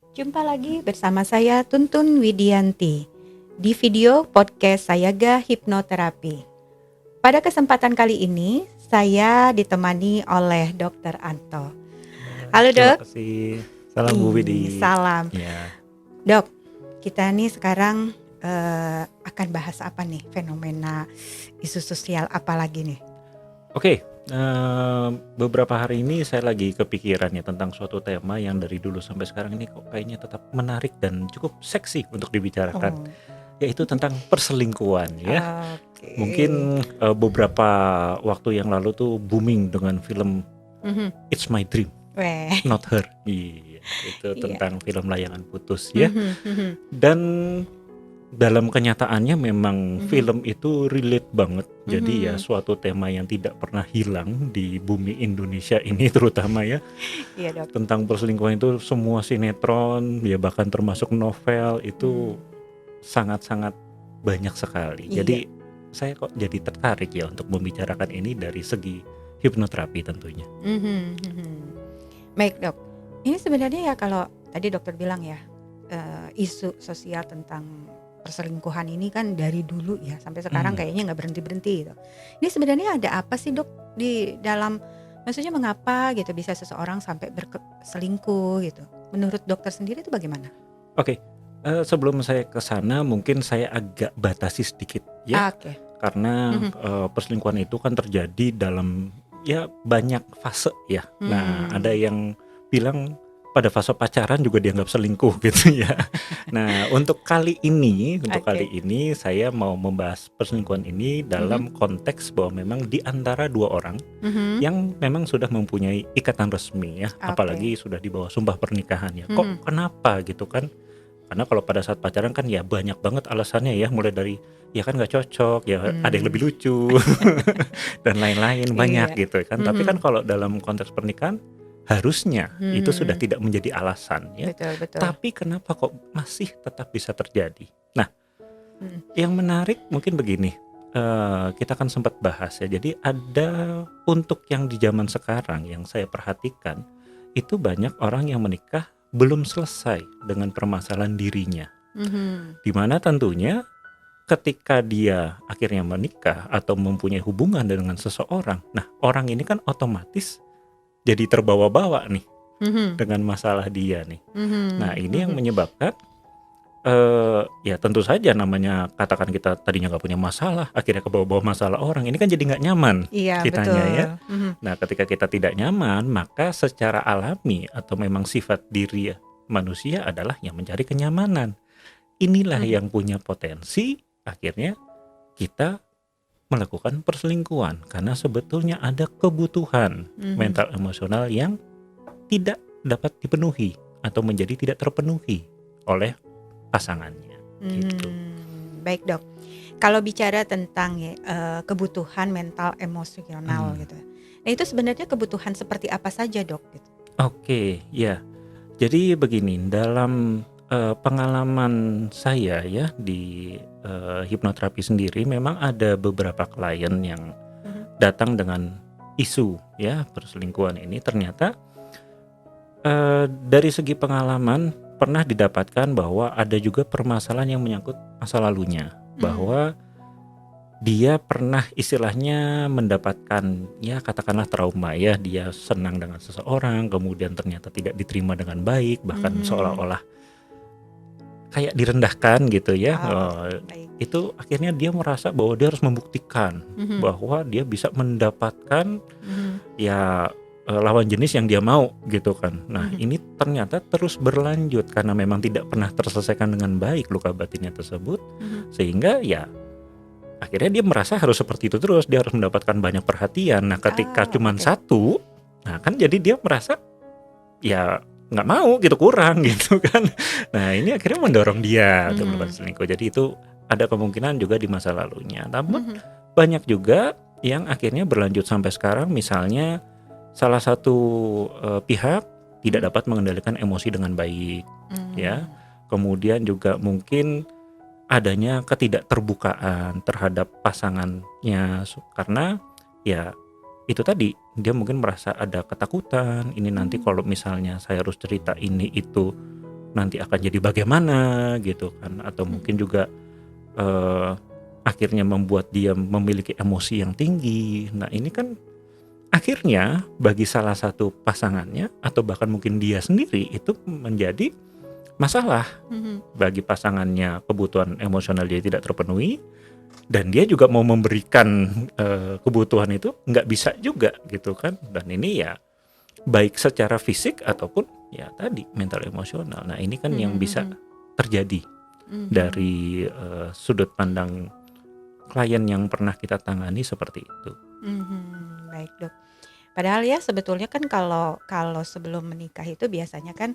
Jumpa lagi bersama saya Tuntun Widianti di video podcast Sayaga Hipnoterapi. Pada kesempatan kali ini saya ditemani oleh Dr. Anto. Halo Terima Dok. kasih. Salam Bu Widi. Salam. Ya. Dok, kita nih sekarang akan bahas apa nih? Fenomena isu sosial apa lagi nih? Oke, beberapa hari ini saya lagi kepikiran ya tentang suatu tema yang dari dulu sampai sekarang ini kok kayaknya tetap menarik dan cukup seksi untuk dibicarakan, yaitu tentang perselingkuhan ya. Oke. Mungkin beberapa waktu yang lalu tuh booming dengan film It's My Dream, Weh. Not Her. Iya, itu Iya. tentang film layangan putus ya. Dan dalam kenyataannya memang film itu relate banget. Jadi ya suatu tema yang tidak pernah hilang di bumi Indonesia ini terutama ya. Iya Dok. Tentang perselingkuhan itu semua sinetron ya bahkan termasuk novel itu sangat-sangat banyak sekali. Iya. Jadi saya kok jadi tertarik ya untuk membicarakan ini dari segi hipnoterapi tentunya. Baik Dok, ini sebenarnya ya kalau tadi dokter bilang ya isu sosial tentang perselingkuhan ini kan dari dulu ya sampai sekarang kayaknya nggak berhenti-berhenti gitu. Ini sebenarnya ada apa sih Dok di dalam, maksudnya mengapa gitu bisa seseorang sampai berselingkuh gitu? Menurut dokter sendiri itu bagaimana? Oke, sebelum saya ke sana mungkin saya agak batasi sedikit ya. Oke. Karena perselingkuhan itu kan terjadi dalam ya banyak fase ya. Nah, ada yang bilang pada fase pacaran juga dianggap selingkuh gitu ya. Nah, untuk kali ini saya mau membahas perselingkuhan ini dalam konteks bahwa memang di antara dua orang yang memang sudah mempunyai ikatan resmi ya, apalagi sudah di bawah sumpah pernikahan ya. Kok kenapa gitu kan? Karena kalau pada saat pacaran kan ya banyak banget alasannya ya, mulai dari ya kan nggak cocok, ya ada yang lebih lucu dan lain-lain banyak gitu kan. Tapi kan kalau dalam konteks pernikahan harusnya itu sudah tidak menjadi alasan ya. Betul. Tapi kenapa kok masih tetap bisa terjadi? Nah, yang menarik mungkin begini, kita kan sempat bahas ya. Jadi ada untuk yang di zaman sekarang yang saya perhatikan itu banyak orang yang menikah belum selesai dengan permasalahan dirinya. Dimana tentunya ketika dia akhirnya menikah atau mempunyai hubungan dengan seseorang, nah orang ini kan otomatis jadi terbawa-bawa nih dengan masalah dia nih. Nah ini yang menyebabkan ya tentu saja namanya katakan kita tadinya nggak punya masalah, akhirnya kebawa-bawa masalah orang, ini kan jadi nggak nyaman kitanya ya. Nah ketika kita tidak nyaman, maka secara alami atau memang sifat diri manusia adalah yang mencari kenyamanan. Inilah yang punya potensi akhirnya kita melakukan perselingkuhan karena sebetulnya ada kebutuhan mental emosional yang tidak dapat dipenuhi atau menjadi tidak terpenuhi oleh pasangannya. Gitu. Baik Dok, kalau bicara tentang kebutuhan mental emosional gitu, nah itu sebenarnya kebutuhan seperti apa saja Dok? Gitu. Oke, ya. Jadi begini, dalam pengalaman saya ya di hipnoterapi sendiri memang ada beberapa klien yang datang dengan isu ya perselingkuhan ini. Ternyata dari segi pengalaman pernah didapatkan bahwa ada juga permasalahan yang menyangkut masa lalunya, bahwa dia pernah istilahnya mendapatkan ya katakanlah trauma ya, dia senang dengan seseorang kemudian ternyata tidak diterima dengan baik, bahkan seolah-olah kayak direndahkan gitu ya. Itu akhirnya dia merasa bahwa dia harus membuktikan bahwa dia bisa mendapatkan ya lawan jenis yang dia mau gitu kan. Nah ini ternyata terus berlanjut karena memang tidak pernah terselesaikan dengan baik luka batinnya tersebut, sehingga ya akhirnya dia merasa harus seperti itu terus, dia harus mendapatkan banyak perhatian. Nah ketika cuman satu, nah kan jadi dia merasa ya nggak mau gitu, kurang gitu kan. Nah ini akhirnya mendorong dia untuk melakukan selingkuh. Jadi itu ada kemungkinan juga di masa lalunya. Namun banyak juga yang akhirnya berlanjut sampai sekarang, misalnya salah satu pihak tidak dapat mengendalikan emosi dengan baik ya. Kemudian juga mungkin adanya ketidakterbukaan terhadap pasangannya karena ya itu tadi, dia mungkin merasa ada ketakutan, ini nanti kalau misalnya saya harus cerita ini itu nanti akan jadi bagaimana gitu kan, atau mungkin juga akhirnya membuat dia memiliki emosi yang tinggi. Nah ini kan akhirnya bagi salah satu pasangannya atau bahkan mungkin dia sendiri itu menjadi masalah. Bagi pasangannya kebutuhan emosional dia tidak terpenuhi, dan dia juga mau memberikan kebutuhan itu nggak bisa juga gitu kan. Dan ini ya baik secara fisik ataupun ya tadi mental emosional. Nah ini kan yang bisa terjadi dari sudut pandang klien yang pernah kita tangani seperti itu. Baik dok. Padahal ya sebetulnya kan kalau sebelum menikah itu biasanya kan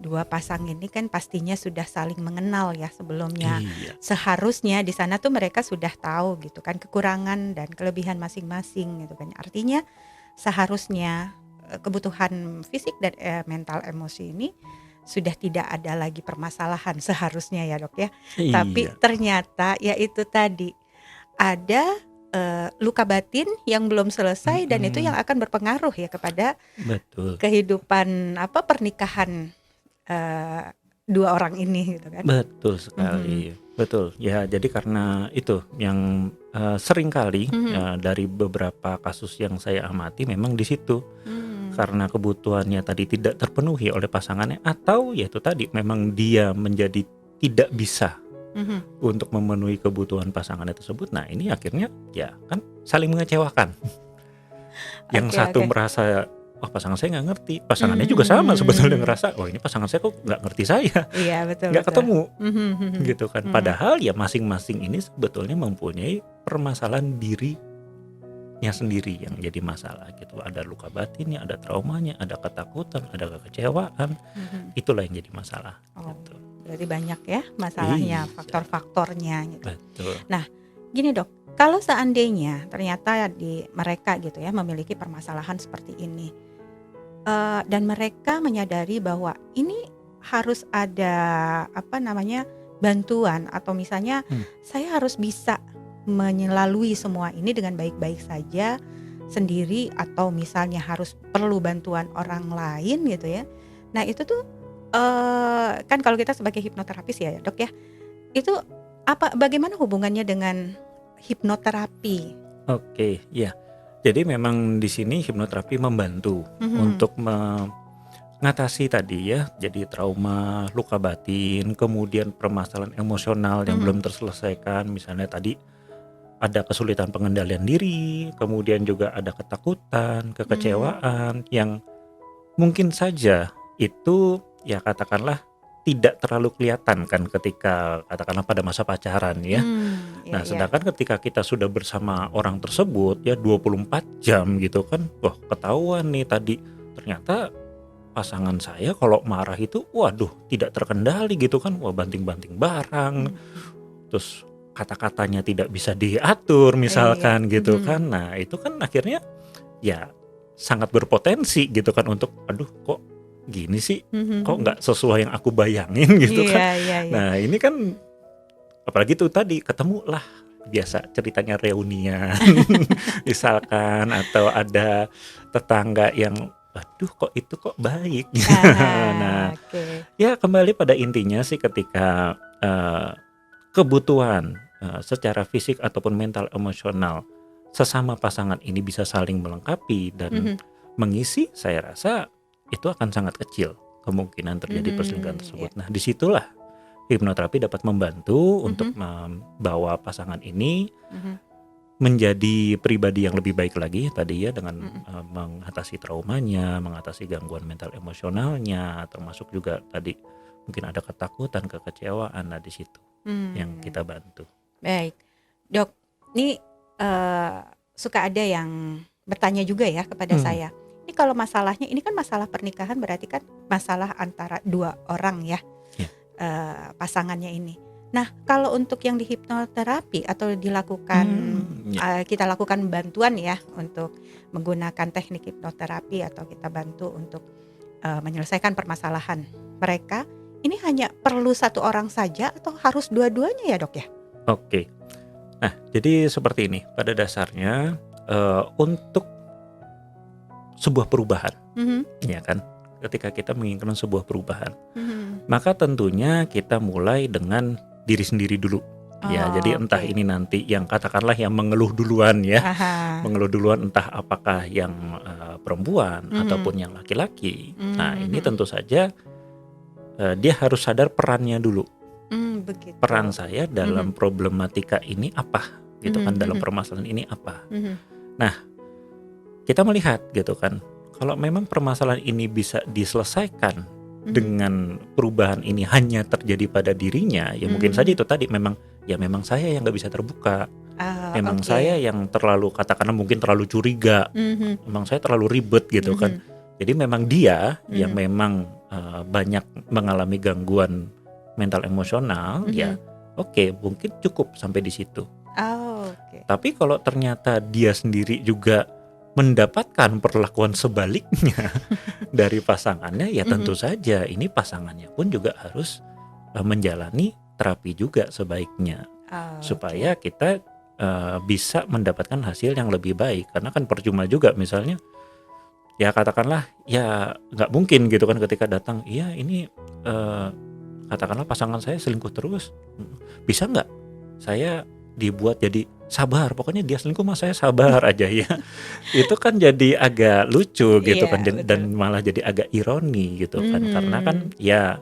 dua pasang ini kan pastinya sudah saling mengenal ya sebelumnya. Iya, Seharusnya di sana tuh mereka sudah tahu gitu kan kekurangan dan kelebihan masing-masing gitu kan. Artinya seharusnya kebutuhan fisik dan mental emosi ini sudah tidak ada lagi permasalahan seharusnya ya dok ya. Tapi iya, ternyata ya itu tadi ada luka batin yang belum selesai dan itu yang akan berpengaruh ya kepada betul. kehidupan pernikahan dua orang ini gitu kan. Betul sekali, betul. Ya, jadi karena itu yang sering kali dari beberapa kasus yang saya amati memang di situ. Karena kebutuhannya tadi tidak terpenuhi oleh pasangannya, atau ya itu tadi memang dia menjadi tidak bisa untuk memenuhi kebutuhan pasangannya tersebut. Nah, ini akhirnya ya kan saling mengecewakan. Yang satu merasa wah pasangan saya nggak ngerti, pasangannya juga sama sebetulnya ngerasa wah ini pasangan saya kok nggak ngerti saya, Iya betul. nggak ketemu gitu kan. Padahal ya masing-masing ini sebetulnya mempunyai permasalahan dirinya sendiri yang jadi masalah gitu. Ada luka batinnya, ada traumanya, ada ketakutan, ada kekecewaan. Itulah yang jadi masalah. Gitu. Berarti banyak ya masalahnya, faktor-faktornya gitu. Betul. Nah, gini dok, kalau seandainya ternyata mereka gitu ya memiliki permasalahan seperti ini, dan mereka menyadari bahwa ini harus ada bantuan atau misalnya saya harus bisa melalui semua ini dengan baik-baik saja sendiri atau misalnya harus perlu bantuan orang lain gitu ya. Nah itu tuh kan kalau kita sebagai hipnoterapis ya dok ya, itu bagaimana hubungannya dengan hipnoterapi? Oke, ya. Jadi memang di sini hipnoterapi membantu untuk mengatasi tadi ya, jadi trauma, luka batin, kemudian permasalahan emosional yang belum terselesaikan, misalnya tadi ada kesulitan pengendalian diri, kemudian juga ada ketakutan, kekecewaan yang mungkin saja itu ya katakanlah tidak terlalu kelihatan kan ketika katakanlah pada masa pacaran ya. Nah, sedangkan ketika kita sudah bersama orang tersebut ya 24 jam gitu kan, wah ketahuan nih tadi ternyata pasangan saya kalau marah itu waduh tidak terkendali gitu kan, wah banting-banting barang, terus kata-katanya tidak bisa diatur misalkan gitu kan. Nah, itu kan akhirnya ya sangat berpotensi gitu kan untuk aduh kok gini sih, kok nggak sesuai yang aku bayangin gitu kan. Nah ini kan apalagi tuh tadi ketemulah biasa ceritanya reunian misalkan, atau ada tetangga yang aduh kok itu kok baik. Nah ya kembali pada intinya sih ketika kebutuhan secara fisik ataupun mental emosional sesama pasangan ini bisa saling melengkapi dan mengisi, saya rasa itu akan sangat kecil kemungkinan terjadi perselingkuhan tersebut. Nah, disitulah hipnoterapi dapat membantu untuk membawa pasangan ini menjadi pribadi yang lebih baik lagi tadi ya, dengan mengatasi traumanya, mengatasi gangguan mental emosionalnya, termasuk juga tadi mungkin ada ketakutan, kekecewaan. Nah, di situ yang kita bantu. Baik, dok. Ini suka ada yang bertanya juga ya kepada saya. Ini kalau masalahnya, ini kan masalah pernikahan berarti kan masalah antara dua orang ya, pasangannya ini. Nah kalau untuk yang di hipnoterapi atau dilakukan, kita lakukan bantuan ya untuk menggunakan teknik hipnoterapi atau kita bantu untuk menyelesaikan permasalahan mereka, ini hanya perlu satu orang saja atau harus dua-duanya ya dok ya? Oke, nah jadi seperti ini pada dasarnya untuk sebuah perubahan, ya kan? Ketika kita menginginkan sebuah perubahan, Maka tentunya kita mulai dengan diri sendiri dulu. Ya, Oh, jadi entah oke. ini nanti yang katakanlah yang mengeluh duluan ya, Aha. mengeluh duluan entah apakah yang perempuan Mhm. ataupun yang laki-laki. Nah, Mmm, ini mhm. tentu saja dia harus sadar perannya dulu. Begitu. Peran saya Mhm. dalam problematika ini apa, gitu Mhm kan, dalam mhm. permasalahan ini apa. Mhm. Nah, kita melihat gitu kan, kalau memang permasalahan ini bisa diselesaikan Mhm. dengan perubahan ini hanya terjadi pada dirinya, ya mungkin saja Mmm. itu tadi memang ya memang saya yang nggak bisa terbuka, Ah, memang saya oke. yang terlalu katakanlah mungkin terlalu curiga, Mhm. memang saya terlalu ribet gitu kan. Mhm. Jadi memang dia yang Mhm. memang banyak mengalami gangguan mental emosional, ya Mhm. oke mungkin cukup sampai di situ. Oh, oke. Tapi kalau ternyata dia sendiri juga mendapatkan perlakuan sebaliknya dari pasangannya, ya Mhm. tentu saja ini pasangannya pun juga harus menjalani terapi juga sebaiknya supaya Oke. kita bisa mendapatkan hasil yang lebih baik. Karena kan percuma juga misalnya ya katakanlah ya nggak mungkin gitu kan ketika datang, iya ini eh, katakanlah pasangan saya selingkuh terus, bisa nggak saya dibuat jadi sabar, pokoknya dia selingkuh mah saya sabar aja ya. Itu kan jadi agak lucu gitu kan, Iya, dan betul. malah jadi agak ironi gitu kan, karena kan Mhm. ya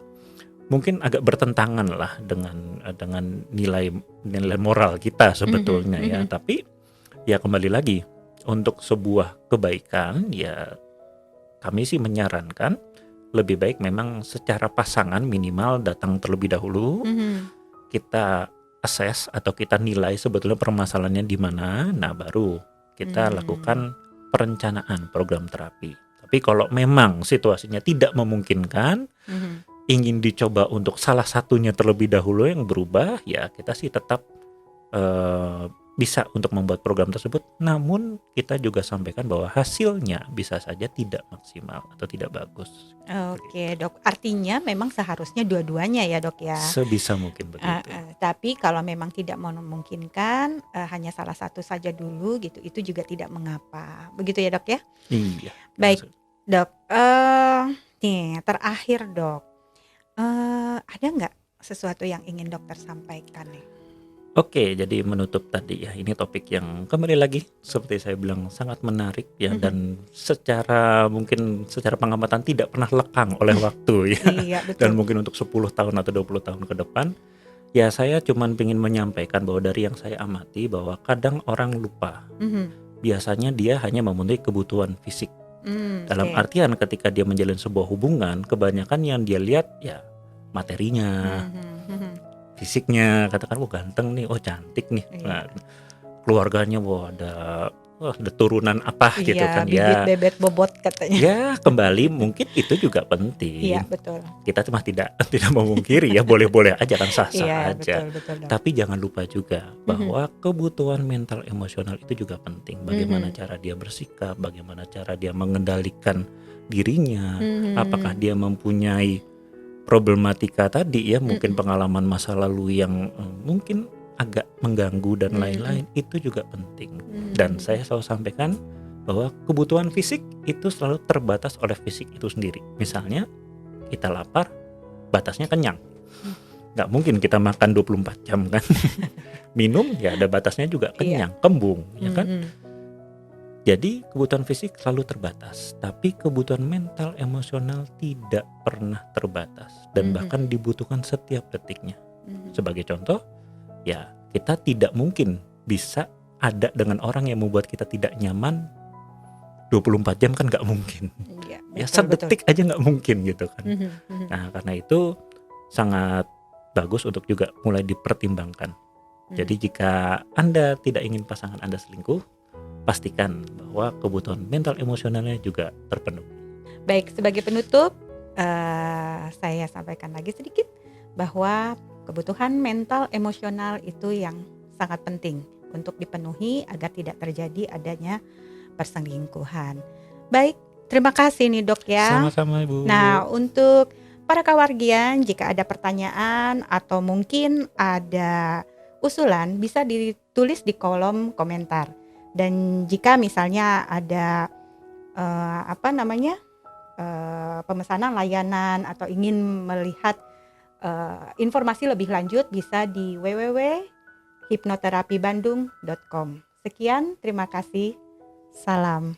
mungkin agak bertentangan lah dengan nilai nilai moral kita Mhm sebetulnya ya. mhm. Tapi ya kembali lagi untuk sebuah kebaikan ya kami sih menyarankan lebih baik memang secara pasangan minimal datang terlebih dahulu, Mhm. kita assess atau kita nilai sebetulnya permasalahannya di mana, nah baru kita Mmm. lakukan perencanaan program terapi. Tapi kalau memang situasinya tidak memungkinkan, Mhm. ingin dicoba untuk salah satunya terlebih dahulu yang berubah, ya kita sih tetap bisa untuk membuat program tersebut, namun kita juga sampaikan bahwa hasilnya bisa saja tidak maksimal atau tidak bagus. Oke, Begitu. Dok. Artinya memang seharusnya dua-duanya ya, Dok, ya? Sebisa mungkin begitu. Tapi kalau memang tidak memungkinkan, hanya salah satu saja dulu gitu, itu juga tidak mengapa. Begitu ya, Dok, ya? Iya, Baik, langsung. Dok, nih terakhir, Dok, ada nggak sesuatu yang ingin dokter sampaikan nih? Oke, jadi menutup tadi ya, ini topik yang kembali lagi seperti saya bilang sangat menarik ya, Mhm. dan mungkin secara pengamatan tidak pernah lekang oleh waktu ya. Iya, Dan betul. mungkin untuk 10 tahun atau 20 tahun ke depan, ya saya cuman ingin menyampaikan bahwa dari yang saya amati bahwa kadang orang lupa. Mhm. Biasanya dia hanya memenuhi kebutuhan fisik. Dalam Oke. artian ketika dia menjalin sebuah hubungan, kebanyakan yang dia lihat ya materinya, Mhm mhm. fisiknya, katakan wah ganteng nih, oh cantik nih. Iya. Nah, keluarganya wah ada turunan apa Iya, gitu kan bibit ya. bebet bobot katanya. Ya kembali mungkin itu juga Iya, penting. betul. Kita cuma tidak tidak memungkiri ya, boleh-boleh aja kan, sah-sah Iya, aja. betul betul, Dok. Tapi jangan lupa juga Mhm. bahwa kebutuhan mental emosional itu juga penting. Bagaimana Mhm. cara dia bersikap, bagaimana cara dia mengendalikan dirinya, apakah Mhm. dia mempunyai problematika tadi ya, mungkin Mhm. pengalaman masa lalu yang mungkin agak mengganggu dan Mhm. lain-lain, itu juga penting. Dan Mhm. saya selalu sampaikan bahwa kebutuhan fisik itu selalu terbatas oleh fisik itu sendiri. Misalnya kita lapar, batasnya kenyang. Mmm. Nggak mungkin kita makan 24 jam kan. Minum ya ada batasnya juga, Iya. kenyang, kembung ya kan. Mhm. Jadi kebutuhan fisik selalu terbatas, tapi kebutuhan mental emosional tidak pernah terbatas dan Mhm. bahkan dibutuhkan setiap detiknya. Mhm. Sebagai contoh, ya kita tidak mungkin bisa ada dengan orang yang membuat kita tidak nyaman 24 jam, kan nggak mungkin. Iya, Ya betul betul. sedetik aja nggak mungkin gitu kan. Mhm mhm. Nah karena itu sangat bagus untuk juga mulai dipertimbangkan. Mhm. Jadi jika Anda tidak ingin pasangan Anda selingkuh, pastikan bahwa kebutuhan mental emosionalnya juga terpenuhi. Baik, sebagai penutup, saya sampaikan lagi sedikit bahwa kebutuhan mental emosional itu yang sangat penting untuk dipenuhi agar tidak terjadi adanya perselingkuhan. Baik, terima kasih nih, Dok, ya. Sama-sama Ibu. Nah, untuk para kawargian, jika ada pertanyaan atau mungkin ada usulan, bisa ditulis di kolom komentar. Dan jika misalnya ada pemesanan layanan atau ingin melihat informasi lebih lanjut bisa di www.hipnoterapibandung.com. Sekian, terima kasih. Salam.